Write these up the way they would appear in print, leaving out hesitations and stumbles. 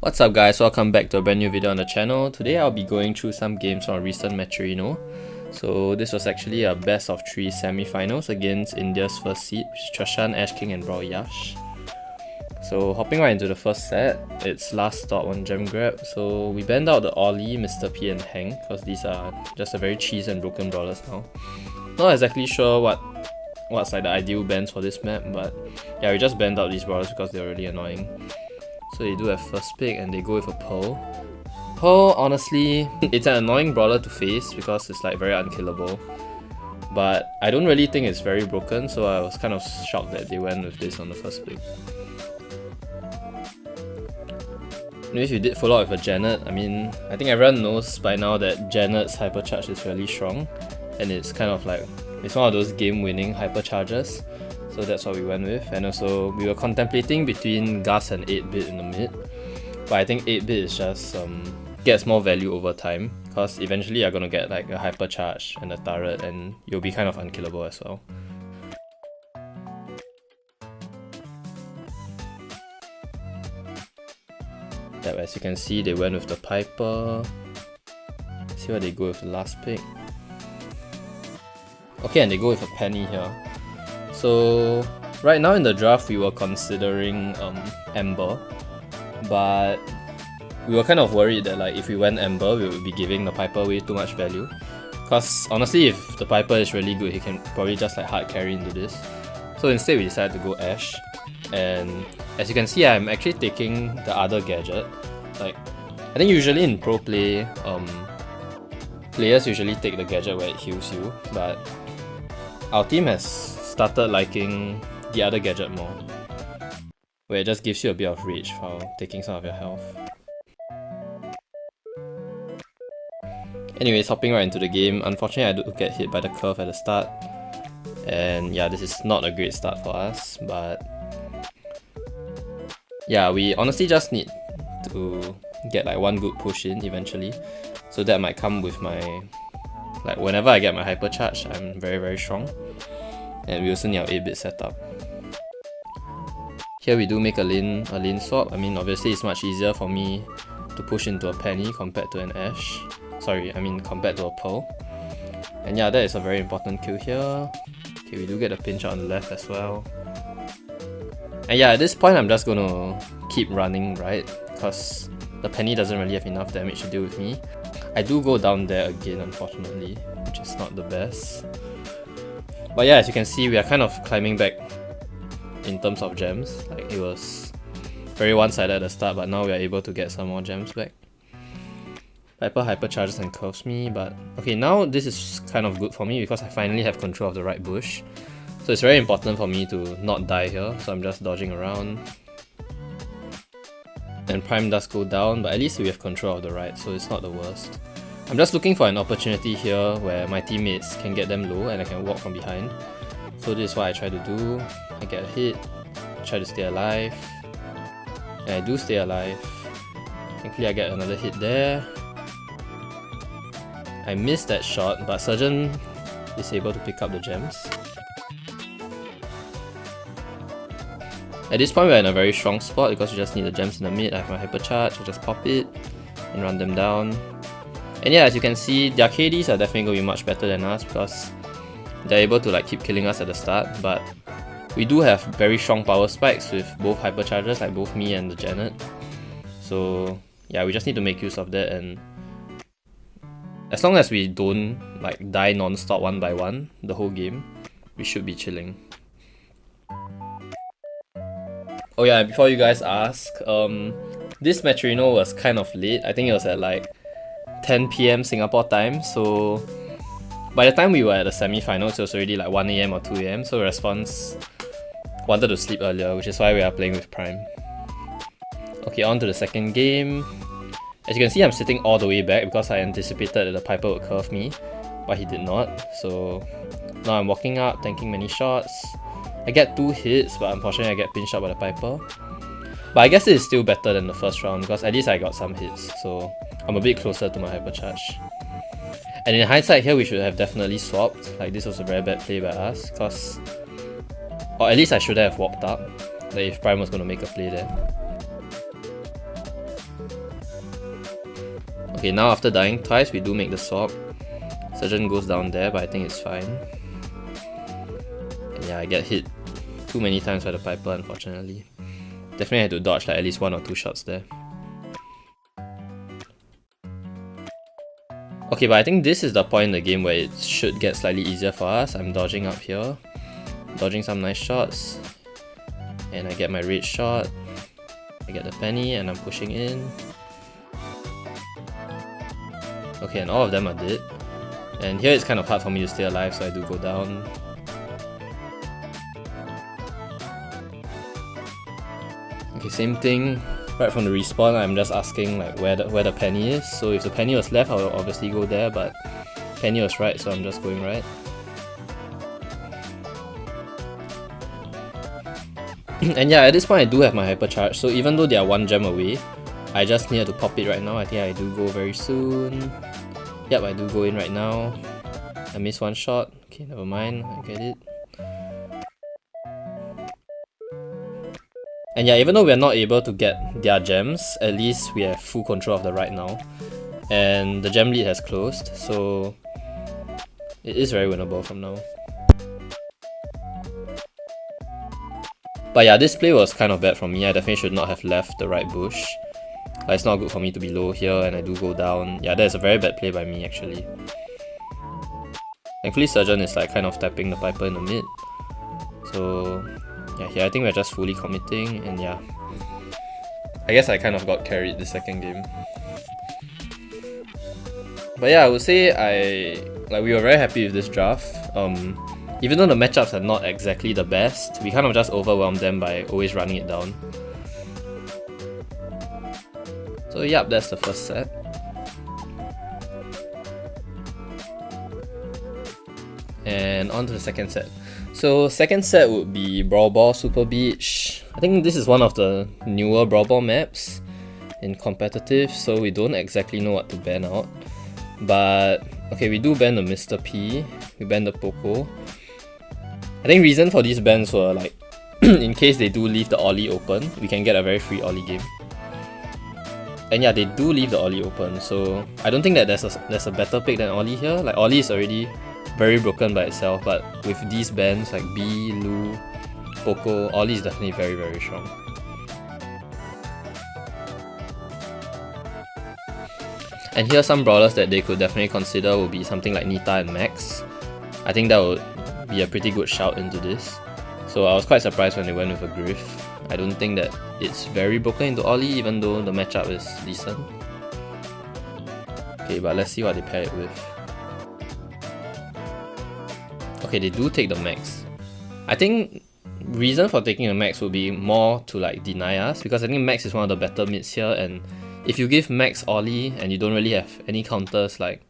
What's up guys, welcome back to a brand new video on the channel. Today I'll be going through some games from a recent Matcherino. So this was actually a best of 3 semi-finals against India's first seed, which is Trashan, Ash King and Brawl Yash. So hopping right into the first set, it's last stop on gem grab. So we banned out the Ollie, Mr. P and Hank because these are just a very cheese and broken brawlers now. Not exactly sure what's like the ideal bans for this map, but yeah, we just banned out these brawlers because they're really annoying. So they do have first pick and they go with a Pearl. Pearl, honestly, it's an annoying brawler to face because it's like very unkillable. But I don't really think it's very broken, so I was kind of shocked that they went with this on the first pick. If you did follow up with a Janet, I think everyone knows by now that Janet's hypercharge is really strong. And it's kind of like, it's one of those game-winning hypercharges. So that's what we went with, and also we were contemplating between Gus and 8-bit in the mid, but I think 8-bit is just gets more value over time because eventually you're gonna get like a hypercharge and a turret and you'll be kind of unkillable as well. Yep, as you can see they went with the Piper. See what they go with the last pick. Okay, and they go with a Penny here. So right now in the draft we were considering Ember, but we were kind of worried that like if we went Ember we would be giving the Piper way too much value, because honestly if the Piper is really good he can probably just like hard carry into this. So instead we decided to go Ashe, and as you can see I'm actually taking the other gadget. Like I think usually in pro play players usually take the gadget where it heals you, but our team has started liking the other gadget more, where it just gives you a bit of reach while taking some of your health. Anyways, hopping right into the game, unfortunately I do get hit by the curve at the start, and yeah, this is not a great start for us, but yeah, we honestly just need to get like one good push in eventually, so that might come with my, like whenever I get my hypercharge I'm very strong. And we also need our 8-bit setup. Here we do make a lane swap. Obviously it's much easier for me to push into a Penny compared to an Ashe. Compared to a Pearl. And yeah, that is a very important kill here. Okay, we do get a pinch on the left as well. And yeah, at this point I'm just gonna keep running right, because the Penny doesn't really have enough damage to deal with me. I do go down there again unfortunately, which is not the best. But yeah, as you can see, we are kind of climbing back in terms of gems. Like it was very one-sided at the start, but now we are able to get some more gems back. Piper hypercharges and curves me, but okay, now this is kind of good for me because I finally have control of the right bush. So it's very important for me to not die here, so I'm just dodging around. And Prime does go down, but at least we have control of the right, so it's not the worst. I'm just looking for an opportunity here where my teammates can get them low and I can walk from behind. So this is what I try to do. I get a hit, try to stay alive, and I do stay alive. Thankfully I get another hit there. I missed that shot, but Surgeon is able to pick up the gems. At this point we're in a very strong spot because we just need the gems in the mid. I have my hypercharge, I just pop it and run them down. And yeah, as you can see, their KDs are definitely going to be much better than us because they're able to like keep killing us at the start, but we do have very strong power spikes with both hyperchargers, like both me and the Janet. So yeah, we just need to make use of that, and as long as we don't like die non-stop one by one the whole game, we should be chilling. Oh yeah, before you guys ask, this Matcherino was kind of late. I think it was at like 10 PM Singapore time, so by the time we were at the semi-finals it was already like 1 AM or 2 AM, so Response wanted to sleep earlier, which is why we are playing with Prime. Okay, on to the second game. As you can see I'm sitting all the way back because I anticipated that the Piper would curve me, but he did not. So now I'm walking up, tanking many shots. I get 2 hits, but unfortunately I get pinched up by the Piper. But I guess it is still better than the first round because at least I got some hits, so I'm a bit closer to my hypercharge. And in hindsight here we should have definitely swapped. Like this was a very bad play by us, because, or at least I should have walked up, like if Prime was going to make a play there. Okay, now after dying twice, we do make the swap. Surgeon goes down there, but I think it's fine. And yeah, I get hit too many times by the Piper, unfortunately. Definitely had to dodge like at least 1 or 2 shots there. Okay, but I think this is the point in the game where it should get slightly easier for us. I'm dodging up here, dodging some nice shots, and I get my rage shot. I get the penny and I'm pushing in. Okay, and all of them are dead. And here it's kind of hard for me to stay alive, so I do go down. Okay, same thing. Right from the respawn, I'm just asking like where the penny is. So if the penny was left, I will obviously go there, but penny was right, so I'm just going right. And yeah, at this point I do have my hypercharge, so even though they are 1 gem away, I just need to pop it right now. I think I do go very soon. Yep, I do go in right now. I missed 1 shot. Okay, never mind, I get it. And yeah, even though we're not able to get their gems, at least we have full control of the right now. And the gem lead has closed, so it is very winnable from now. But yeah, this play was kind of bad from me. I definitely should not have left the right bush. It's not good for me to be low here and I do go down. Yeah, that's a very bad play by me actually. Thankfully Surgeon is like kind of tapping the Piper in the mid. So yeah, here I think we're just fully committing, and yeah, I guess I kind of got carried the second game. But yeah, I would say we were very happy with this draft. Even though the matchups are not exactly the best, we kind of just overwhelmed them by always running it down. So yep, that's the first set. And on to the second set. So second set would be Brawl Ball Super Beach. I think this is one of the newer Brawl Ball maps in competitive, so we don't exactly know what to ban out. But okay, we do ban the Mr. P, we ban the Poco. I think reason for these bans were like, in case they do leave the Ollie open, we can get a very free Ollie game. And yeah, they do leave the Ollie open, so I don't think that there's a better pick than Ollie here. Like Ollie is already very broken by itself, but with these bans like B, Lu, Poco, Ollie is definitely very, very strong. And here are some brawlers that they could definitely consider will be something like Nita and Max. I think that would be a pretty good shout into this. So I was quite surprised when they went with a Griff. I don't think that it's very broken into Ollie, even though the matchup is decent. Okay, but let's see what they pair it with. Okay, they do take the Max. I think reason for taking the Max would be more to like deny us, because I think Max is one of the better mids here, and if you give Max Ollie and you don't really have any counters like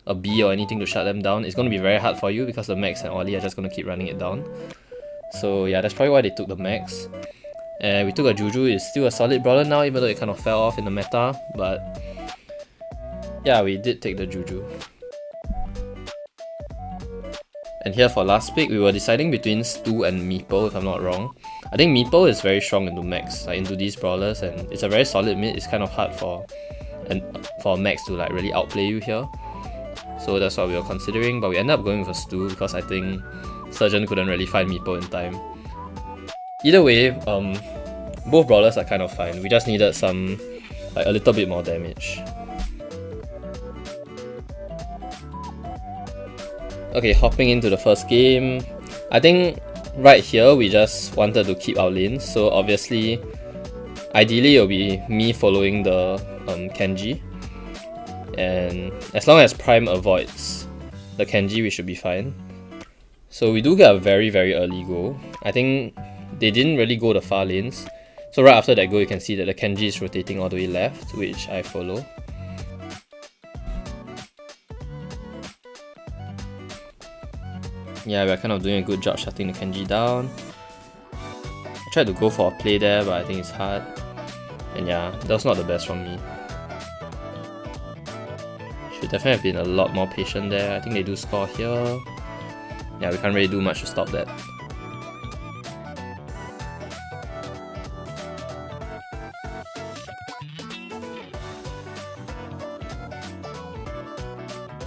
a B or anything to shut them down, it's going to be very hard for you because the Max and Ollie are just going to keep running it down. So yeah, that's probably why they took the Max. And we took a Juju. It's still a solid brawler now, even though it kind of fell off in the meta, but yeah, we did take the Juju. And here for last pick, we were deciding between Stu and Meepo, if I'm not wrong. I think Meepo is very strong into Max, like into these brawlers, and it's a very solid mid. It's kind of hard for Max to like really outplay you here. So that's what we were considering, but we ended up going with a Stu because I think Surgeon couldn't really find Meepo in time. Either way, both brawlers are kind of fine. We just needed some, like a little bit more damage. Okay, hopping into the first game. I think right here we just wanted to keep our lanes, so obviously, ideally it'll be me following the Kenji. And as long as Prime avoids the Kenji, we should be fine. So we do get a very, very early goal. I think they didn't really go the far lanes. So right after that goal, you can see that the Kenji is rotating all the way left, which I follow. Yeah, we're kind of doing a good job shutting the Kenji down. I tried to go for a play there, but I think it's hard. And yeah, that was not the best from me. Should definitely have been a lot more patient there. I think they do score here. Yeah, we can't really do much to stop that.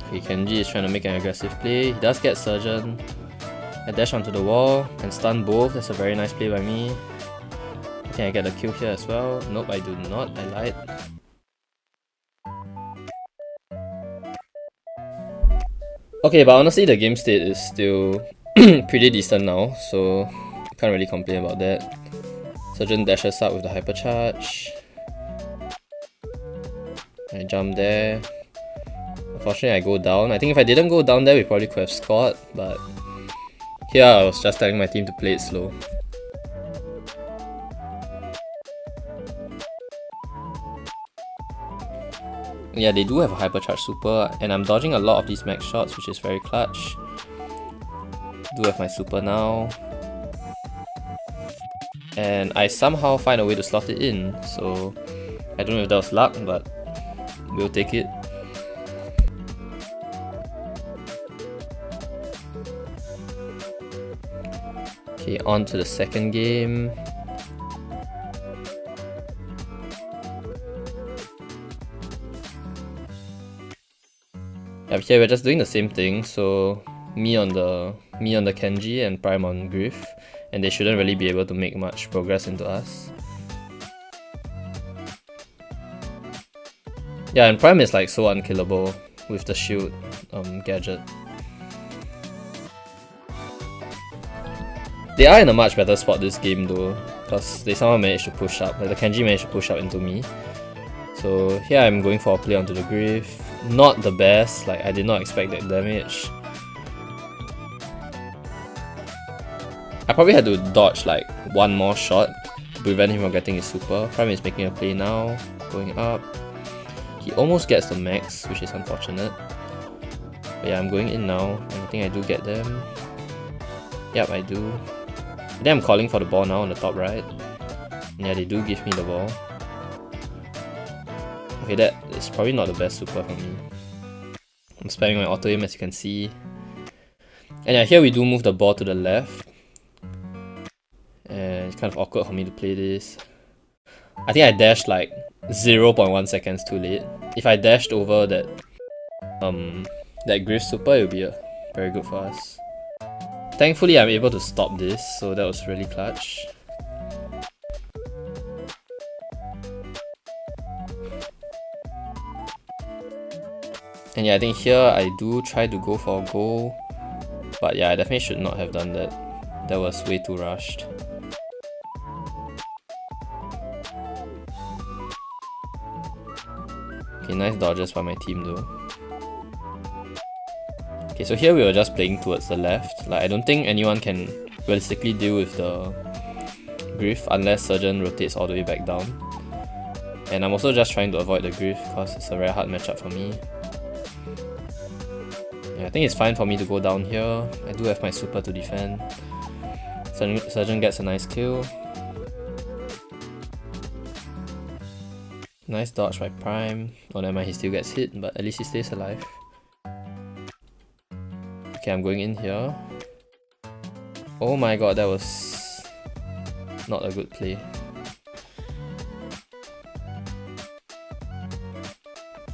Okay, Kenji is trying to make an aggressive play. He does get Surgeon. I dash onto the wall and stun both. That's a very nice play by me. Can I get a kill here as well? Nope, I do not. I lied. Okay, but honestly the game state is still pretty decent now, so can't really complain about that. Surgeon dashes up with the hypercharge. I jump there. Unfortunately I go down. I think if I didn't go down there we probably could have scored, but here I was just telling my team to play it slow. Yeah, they do have a hypercharge super, and I'm dodging a lot of these max shots, which is very clutch. Do have my super now. And I somehow find a way to slot it in, so I don't know if that was luck, but we'll take it. Okay, on to the second game. Up here we're just doing the same thing, so me on the Kenji and Prime on Griff, and they shouldn't really be able to make much progress into us. Yeah, and Prime is like so unkillable with the shield gadget. They are in a much better spot this game though, because they somehow managed to push up, like the Kenji managed to push up into me. So here I'm going for a play onto the Griff. Not the best, like I did not expect that damage. I probably had to dodge like one more shot to prevent him from getting his super. Prime is making a play now, going up. He almost gets the max, which is unfortunate. But yeah, I'm going in now, and I think I do get them. Yep, I do. Then I'm calling for the ball now on the top right. Yeah, they do give me the ball. Okay, that is probably not the best super for me. I'm spamming my auto aim as you can see. And yeah, here we do move the ball to the left. And it's kind of awkward for me to play this. I think I dashed like 0.1 seconds too late. If I dashed over that Griff super, it would be very good for us. Thankfully I'm able to stop this, so that was really clutch. And yeah, I think here I do try to go for a goal, but yeah, I definitely should not have done that. That was way too rushed. Okay, nice dodges by my team though. Okay, so here we were just playing towards the left. Like I don't think anyone can realistically deal with the Griff unless Surgeon rotates all the way back down. And I'm also just trying to avoid the Griff because it's a very hard matchup for me. Yeah, I think it's fine for me to go down here. I do have my super to defend. Surgeon gets a nice kill. Nice dodge by Prime. Oh, never mind, he still gets hit, but at least he stays alive. Okay, I'm going in here. Oh my god, that was not a good play.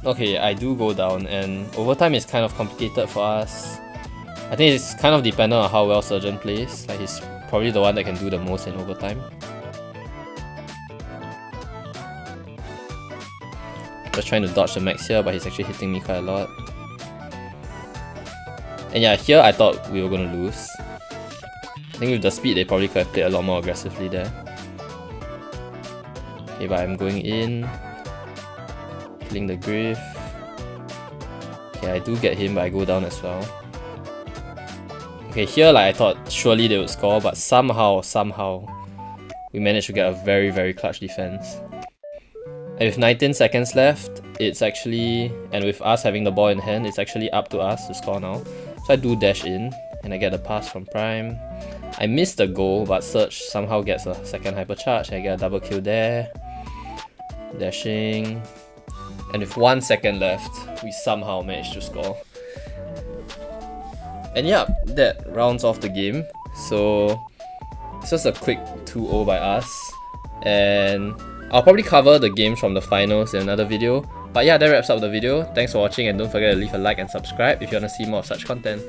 Okay, I do go down, and overtime is kind of complicated for us. I think it's kind of dependent on how well Surgeon plays. Like he's probably the one that can do the most in overtime. Just trying to dodge the max here, but he's actually hitting me quite a lot. And yeah, here I thought we were gonna lose. I think with the speed they probably could have played a lot more aggressively there. Okay, but I'm going in. Killing the Griff. Okay, I do get him, but I go down as well. Okay, here like I thought surely they would score, but somehow we managed to get a very, very clutch defense. And with 19 seconds left, it's actually, and with us having the ball in hand, it's actually up to us to score now. So I do dash in, and I get a pass from Prime. I missed the goal, but Surge somehow gets a second hypercharge. I get a double kill there. Dashing. And with 1 second left, we somehow managed to score. And yeah, that rounds off the game. So it's just a quick 2-0 by us. And I'll probably cover the games from the finals in another video. But yeah, that wraps up the video. Thanks for watching and don't forget to leave a like and subscribe if you want to see more of such content.